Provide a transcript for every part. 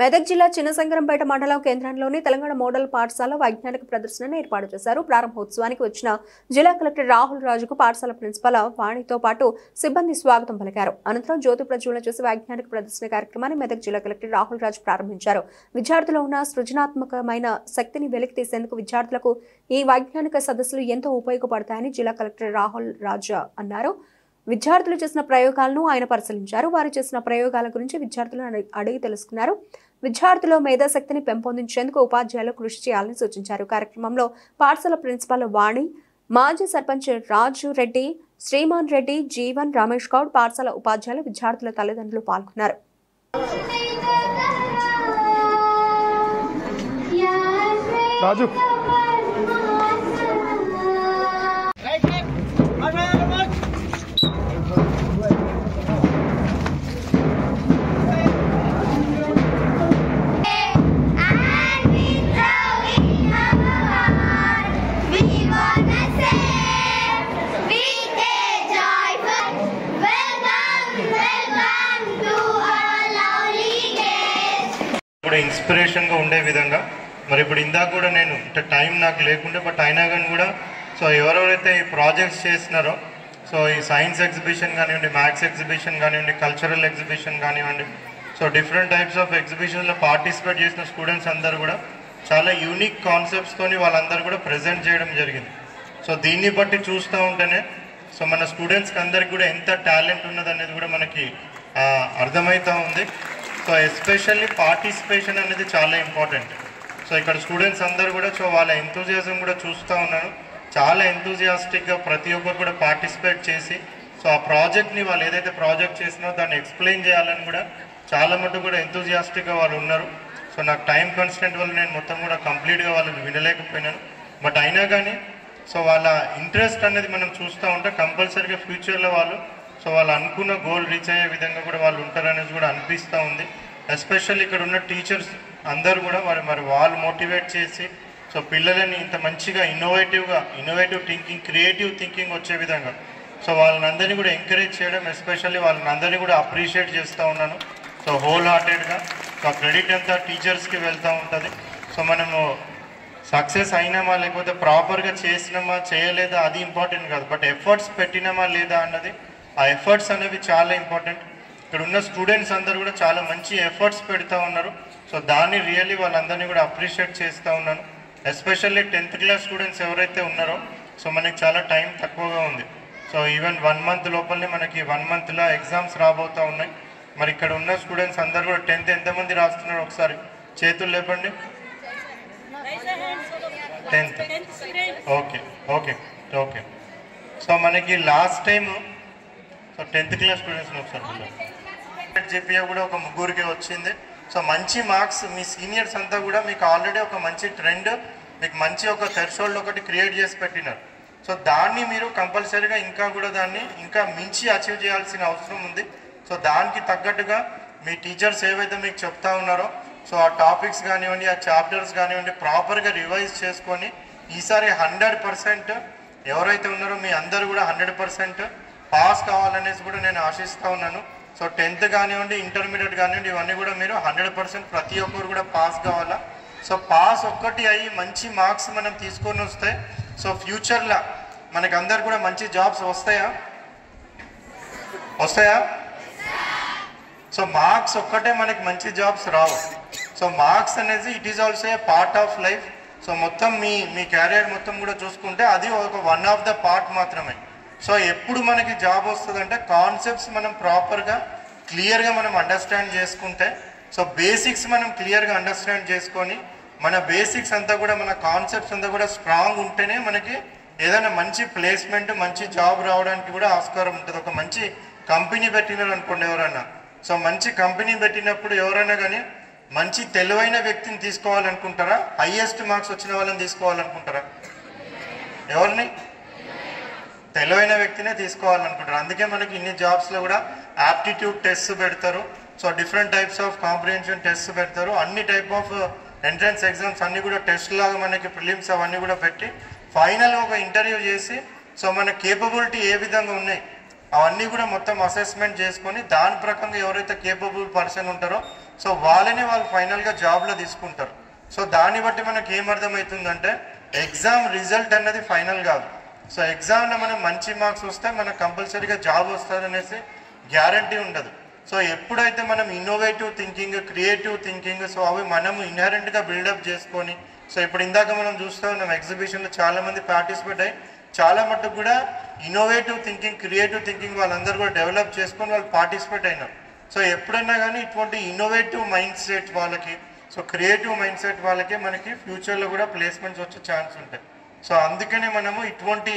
మెదక్ జిల్లా చిన్నశంకరంపేట మండలం కేంద్రంలోని తెలంగాణ మోడల్ పాఠశాల వైజ్ఞానిక ప్రదర్శనను ఏర్పాటు చేశారు. ప్రారంభోత్సవానికి వచ్చిన జిల్లా కలెక్టర్ రాహుల్ రాజుకు పాఠశాల ప్రిన్సిపల్ వాణితో పాటు సిబ్బంది స్వాగతం పలికారు. అనంతరం జ్యోతి ప్రజ్వలన చేసి వైజ్ఞానిక ప్రదర్శన కార్యక్రమాన్ని మెదక్ జిల్లా కలెక్టర్ రాహుల్ రాజు ప్రారంభించారు. విద్యార్థుల్లో ఉన్న సృజనాత్మకమైన శక్తిని వెలికి తీసేందుకు విద్యార్థులకు ఈ వైజ్ఞానిక సదస్సులు ఎంతో ఉపయోగపడతాయని జిల్లా కలెక్టర్ రాహుల్ రాజు అన్నారు. విద్యార్థులు చేసిన ప్రయోగాలను ఆయన పరిశీలించారు. వారు చేసిన ప్రయోగాల గురించి విద్యార్థులను అడిగి తెలుసుకున్నారు. విద్యార్థుల మేధాశక్తిని పెంపొందించేందుకు ఉపాధ్యాయులు కృషి చేయాలని సూచించారు. కార్యక్రమంలో పాఠశాల ప్రిన్సిపాల్ వాణి, మాజీ సర్పంచ్ రాజు రెడ్డి, శ్రీమాన్ రెడ్డి, జీవన్, రమేష్ గౌడ్, పాఠశాల ఉపాధ్యాయులు, విద్యార్థుల తల్లిదండ్రులు పాల్గొన్నారు. ఇన్స్పిరేషన్ గా ఉండే విధంగా మరి ఇప్పుడు ఇందాక కూడా నేను టైం నాకు లేకుంటే బట్ అయినా కానీ కూడా సో ఎవరెవరైతే ఈ ప్రాజెక్ట్స్ చేస్తున్నారో సో ఈ సైన్స్ ఎగ్జిబిషన్ కానివ్వండి, మ్యాథ్స్ ఎగ్జిబిషన్ కానివ్వండి, కల్చరల్ ఎగ్జిబిషన్ కానివ్వండి, సో డిఫరెంట్ టైప్స్ ఆఫ్ ఎగ్జిబిషన్లో పార్టిసిపేట్ చేసిన స్టూడెంట్స్ అందరూ కూడా చాలా యూనిక్ కాన్సెప్ట్స్తోని వాళ్ళందరూ కూడా ప్రజెంట్ చేయడం జరిగింది. సో దీన్ని బట్టి చూస్తూ ఉంటేనే సో మన స్టూడెంట్స్కి అందరికి కూడా ఎంత టాలెంట్ ఉన్నదనేది కూడా మనకి అర్థమవుతూ ఉంది. సో ఎస్పెషల్లీ పార్టిసిపేషన్ అనేది చాలా ఇంపార్టెంట్. సో ఇక్కడ స్టూడెంట్స్ అందరూ కూడా సో వాళ్ళ ఎంతూజియాజం కూడా చూస్తూ ఉన్నాను. చాలా ఎంతూజియాస్టిక్గా ప్రతి ఒక్కరు కూడా పార్టిసిపేట్ చేసి సో ఆ ప్రాజెక్ట్ని వాళ్ళు ఏదైతే ప్రాజెక్ట్ చేసినారో దాన్ని ఎక్స్ప్లెయిన్ చేయాలని కూడా చాలా మటుకు కూడా ఎంతూజియాస్టిక్గా వాళ్ళు ఉన్నారు. సో నాకు టైం కన్స్టెంట్ వల్ల నేను మొత్తం కూడా కంప్లీట్గా వాళ్ళని వినలేకపోయినాను. బట్ అయినా కానీ సో వాళ్ళ ఇంట్రెస్ట్ అనేది మనం చూస్తూ ఉంటే కంపల్సరీగా ఫ్యూచర్లో వాళ్ళు సో వాళ్ళు అనుకున్న గోల్ రీచ్ అయ్యే విధంగా కూడా వాళ్ళు ఉంటారనేది కూడా అనిపిస్తూ ఉంది. ఎస్పెషల్లీ ఇక్కడ ఉన్న టీచర్స్ అందరూ కూడా మరి వాళ్ళు మోటివేట్ చేసి సో పిల్లలని ఇంత మంచిగా ఇన్నోవేటివ్ థింకింగ్, క్రియేటివ్ థింకింగ్ వచ్చే విధంగా సో వాళ్ళందరినీ కూడా ఎంకరేజ్ చేయడం, ఎస్పెషల్లీ వాళ్ళందరినీ కూడా అప్రిషియేట్ చేస్తూ ఉన్నాను. సో హోల్ హార్టెడ్గా సో క్రెడిట్ అంతా టీచర్స్కి వెళ్తూ ఉంటుంది. సో మనము సక్సెస్ అయినామా లేకపోతే ప్రాపర్గా చేసినామా చేయలేదా అది ఇంపార్టెంట్ కాదు, బట్ ఎఫర్ట్స్ పెట్టినామా లేదా అన్నది, ఆ ఎఫర్ట్స్ అనేవి చాలా ఇంపార్టెంట్. ఇక్కడ ఉన్న స్టూడెంట్స్ అందరూ కూడా చాలా మంచి ఎఫర్ట్స్ పెడతా ఉన్నారు. సో దాన్ని రియల్లీ వాళ్ళందరినీ కూడా అప్రిషియేట్ చేస్తూ ఉన్నాను. ఎస్పెషల్లీ 10th క్లాస్ స్టూడెంట్స్ ఎవరైతే ఉన్నారో సో మనకి చాలా టైం తక్కువగా ఉంది. సో ఈవెన్ 1 month లోపలనే మనకి 1 monthలో ఎగ్జామ్స్ రాబోతూ ఉన్నాయి. మరి ఇక్కడ ఉన్న స్టూడెంట్స్ అందరూ కూడా 10th ఎంతమంది రాస్తున్నారు ఒకసారి చేతులు లేపండి. 10th okay okay okay. So మనకి last time so 10th class స్టూడెంట్స్ని ఒకసారి జీపీఏ కూడా ఒక 3 వచ్చింది. సో మంచి మార్క్స్ మీ సీనియర్స్ అంతా కూడా మీకు ఆల్రెడీ ఒక మంచి ట్రెండ్, మీకు మంచి ఒక థ్రెషోల్డ్ ఒకటి క్రియేట్ చేసి పెట్టినారు. సో దాన్ని మీరు కంపల్సరీగా ఇంకా కూడా దాన్ని ఇంకా మించి అచీవ్ చేయాల్సిన అవసరం ఉంది. సో దానికి తగ్గట్టుగా మీ టీచర్స్ ఏవైతే మీకు చెప్తా ఉన్నారో సో ఆ టాపిక్స్ కానివ్వండి, ఆ చాప్టర్స్ కానివ్వండి ప్రాపర్గా రివైజ్ చేసుకొని ఈసారి 100% ఎవరైతే ఉన్నారో మీ అందరూ కూడా 100% పాస్ కావాలనేసి కూడా నేను ఆశిస్తూ ఉన్నాను. సో 10th కానివ్వండి, ఇంటర్మీడియట్ కానివ్వండి, ఇవన్నీ కూడా మీరు 100% ప్రతి ఒక్కరు కూడా పాస్ కావాలా. సో పాస్ ఒక్కటి అయ్యి మంచి మార్క్స్ మనం తీసుకొని వస్తే సో ఫ్యూచర్లో మనకి అందరు కూడా మంచి జాబ్స్ వస్తాయా? సో మార్క్స్ ఒక్కటే మనకి మంచి జాబ్స్ రావు. సో మార్క్స్ అనేది it is also a part of life. So మొత్తం మీ క్యారియర్ మొత్తం కూడా చూసుకుంటే అది ఒక వన్ ఆఫ్ ద పార్ట్ మాత్రమే. సో ఎప్పుడు మనకి జాబ్ వస్తుందంటే కాన్సెప్ట్స్ మనం ప్రాపర్గా క్లియర్గా మనం అండర్స్టాండ్ చేసుకుంటే, సో బేసిక్స్ మనం క్లియర్గా అండర్స్టాండ్ చేసుకొని మన బేసిక్స్ అంతా కూడా మన కాన్సెప్ట్స్ అంతా కూడా స్ట్రాంగ్ ఉంటేనే మనకి ఏదైనా మంచి ప్లేస్మెంట్, మంచి జాబ్ రావడానికి కూడా ఆస్కారం ఉంటుంది. ఒక మంచి కంపెనీ పెట్టినారు అనుకోండి ఎవరన్నా, సో మంచి కంపెనీ పెట్టినప్పుడు ఎవరైనా కానీ మంచి తెలివైన వ్యక్తిని తీసుకోవాలనుకుంటారా, హైయెస్ట్ మార్క్స్ వచ్చిన వాళ్ళని తీసుకోవాలనుకుంటారా? ఎవరిని? తెలివైన వ్యక్తినే తీసుకోవాలనుకుంటారు. అందుకే మనకి ఇన్ని జాబ్స్లో కూడా యాప్టిట్యూడ్ టెస్ట్ పెడతారు. So different types of comprehension test పెడతారు. అన్ని టైప్ ఆఫ్ ఎంట్రన్స్ ఎగ్జామ్స్ అన్నీ కూడా టెస్ట్ లాగా మనకి ప్రిలిమ్స్ అవన్నీ కూడా పెట్టి ఫైనల్ ఒక ఇంటర్వ్యూ చేసి సో మన కేపబిలిటీ ఏ విధంగా ఉన్నాయి అవన్నీ కూడా మొత్తం అసెస్మెంట్ చేసుకొని దాని ప్రకారంగా ఎవరైతే కేపబుల్ పర్సన్ ఉంటారో సో వాళ్ళని వాళ్ళు ఫైనల్గా జాబ్లో తీసుకుంటారు. సో దాన్ని బట్టి మనకి ఏమర్థమవుతుందంటే ఎగ్జామ్ రిజల్ట్ అన్నది ఫైనల్ కాదు. సో ఎగ్జామ్లో మనం మంచి మార్క్స్ వస్తే మనకు కంపల్సరీగా జాబ్ వస్తుంది అనేసి గ్యారంటీ ఉండదు. సో ఎప్పుడైతే మనం innovative thinking, creative thinking, so అవి మనము ఇన్హరెంట్గా బిల్డప్ చేసుకొని, సో ఇప్పుడు ఇందాక మనం చూస్తూ ఉన్నాం ఎగ్జిబిషన్లో చాలామంది పార్టిసిపేట్ అయ్యి చాలా మటుకు కూడా ఇన్నోవేటివ్ థింకింగ్, క్రియేటివ్ థింకింగ్ వాళ్ళందరూ కూడా డెవలప్ చేసుకొని వాళ్ళు పార్టిసిపేట్ అయినారు. సో ఎప్పుడైనా కానీ ఇటువంటి ఇన్నోవేటివ్ మైండ్ సెట్ వాళ్ళకి, సో క్రియేటివ్ మైండ్ సెట్ వాళ్ళకి మనకి ఫ్యూచర్లో కూడా ప్లేస్మెంట్స్ వచ్చే ఛాన్స్ ఉంటాయి. సో అందుకనే మనము ఇటువంటి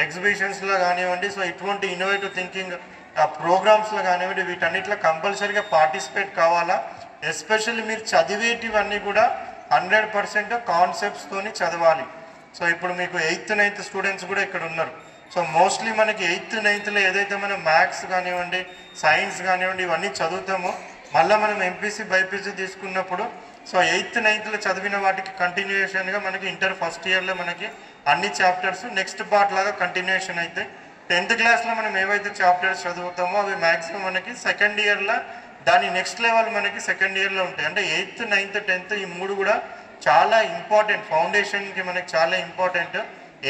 ఎగ్జిబిషన్స్లో కానివ్వండి, సో ఇటువంటి ఇన్నోవేటివ్ థింకింగ్ ప్రోగ్రామ్స్లో కానివ్వండి, వీటన్నిటిలో కంపల్సరీగా పార్టిసిపేట్ కావాలా. ఎస్పెషల్లీ మీరు చదివేటివన్నీ కూడా 100% కాన్సెప్ట్స్తోని చదవాలి. సో ఇప్పుడు మీకు 8th 9th స్టూడెంట్స్ కూడా ఇక్కడ ఉన్నారు. సో మోస్ట్లీ మనకి 8th 9thలో ఏదైతే మనం మ్యాథ్స్ కానివ్వండి, సైన్స్ కానివ్వండి ఇవన్నీ చదువుతామో, మళ్ళీ మనం ఎంపీసీ బైపీసీ తీసుకున్నప్పుడు సో 8th 9thలో చదివిన వాటికి కంటిన్యూషన్గా మనకి ఇంటర్ ఫస్ట్ ఇయర్లో మనకి అన్ని చాప్టర్స్ నెక్స్ట్ పార్ట్ లాగా కంటిన్యూషన్ అయితే 10th క్లాస్లో మనం ఏవైతే చాప్టర్స్ చదువుతామో అవి మ్యాక్సిమం మనకి సెకండ్ ఇయర్లో దాని నెక్స్ట్ లెవెల్ మనకి సెకండ్ ఇయర్లో ఉంటాయి. అంటే 8th 9th 10th ఈ మూడు కూడా చాలా ఇంపార్టెంట్, ఫౌండేషన్కి మనకి చాలా ఇంపార్టెంట్.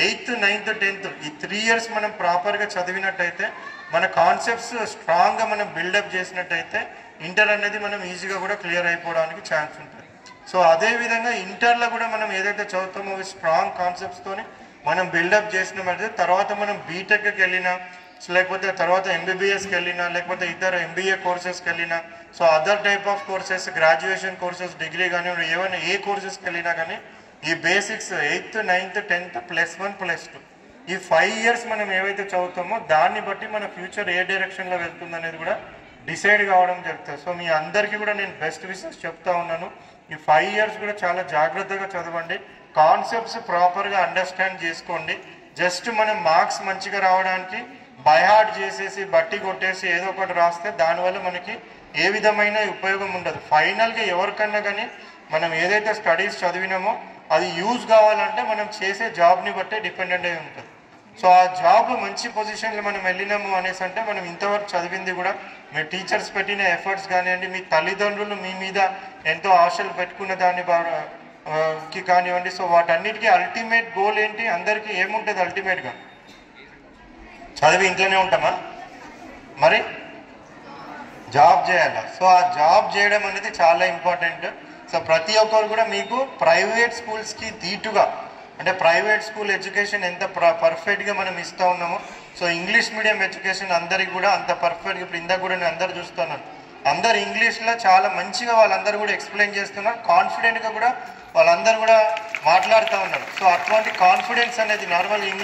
8th 9th 10th ఈ 3 years మనం ప్రాపర్గా చదివినట్టయితే, మన కాన్సెప్ట్స్ స్ట్రాంగ్గా మనం బిల్డప్ చేసినట్టయితే ఇంటర్ అనేది మనం ఈజీగా కూడా క్లియర్ అయిపోవడానికి ఛాన్స్ ఉంటుంది. సో అదేవిధంగా ఇంటర్లో కూడా మనం ఏదైతే చదువుతామో అవి స్ట్రాంగ్ కాన్సెప్ట్స్తోని మనం బిల్డప్ చేసినట్టయితే తర్వాత మనం బీటెక్కి వెళ్ళినా, లేకపోతే తర్వాత ఎంబీబీఎస్కి వెళ్ళినా, లేకపోతే ఇతర ఎంబీఏ కోర్సెస్కి వెళ్ళినా, so other type of courses, graduation courses, degree కానీ ఏమైనా ఏ కోర్సెస్కి వెళ్ళినా కానీ ఈ బేసిక్స్ 8th 9th 10th +1 +2 ఈ 5 years మనం ఏవైతే చదువుతామో దాన్ని బట్టి మన ఫ్యూచర్ ఏ డైరెక్షన్లో వెళ్తుంది అనేది కూడా డిసైడ్ కావడం జరుగుతుంది. సో మీ అందరికీ కూడా నేను బెస్ట్ విషెస్ చెప్తా ఉన్నాను. ఈ 5 years కూడా చాలా జాగ్రత్తగా చదవండి, కాన్సెప్ట్స్ ప్రాపర్గా అండర్స్టాండ్ చేసుకోండి. జస్ట్ మనం మార్క్స్ మంచిగా రావడానికి బైహార్ట్ చేసేసి బట్టి కొట్టేసి ఏదో ఒకటి రాస్తే దానివల్ల మనకి ఏ విధమైన ఉపయోగం ఉండదు. ఫైనల్గా ఎవరికన్నా కానీ మనం ఏదైతే స్టడీస్ చదివినామో అది యూజ్ కావాలంటే మనం చేసే జాబ్ని బట్టే డిపెండెంట్ అయి ఉంటుంది. సో ఆ జాబ్ మంచి పొజిషన్లో మనం వెళ్ళినాము అనేసి అంటే మనం ఇంతవరకు చదివింది కూడా మీ టీచర్స్ పెట్టిన ఎఫర్ట్స్ కానివ్వండి, మీ తల్లిదండ్రులు మీ మీద ఎంతో ఆశలు పెట్టుకున్న దాన్ని కి కానివ్వండి, సో వాటన్నిటికీ అల్టిమేట్ గోల్ ఏంటి? అందరికీ ఏముంటుంది అల్టిమేట్గా? చదివి ఇంట్లోనే ఉంటామా? మరి జాబ్ చేయాలా? సో ఆ జాబ్ చేయడం అనేది చాలా ఇంపార్టెంట్. సో ప్రతి ఒక్కరు కూడా మీకు ప్రైవేట్ స్కూల్స్కి దీటుగా, అంటే ప్రైవేట్ స్కూల్ ఎడ్యుకేషన్ ఎంత పర్ఫెక్ట్గా మనం ఇస్తూ ఉన్నామో, సో ఇంగ్లీష్ మీడియం ఎడ్యుకేషన్ అందరికి కూడా అంత పర్ఫెక్ట్గా, ఇప్పుడు ఇందాక కూడా నేను అందరు చూస్తున్నాను, అందరు ఇంగ్లీష్లో చాలా మంచిగా వాళ్ళందరూ కూడా ఎక్స్ప్లెయిన్ చేస్తున్నారు, కాన్ఫిడెంట్గా కూడా వాళ్ళందరూ కూడా మాట్లాడుతూ ఉన్నారు. సో అటువంటి కాన్ఫిడెన్స్ అనేది నార్మల్ ఇంగ్లీష్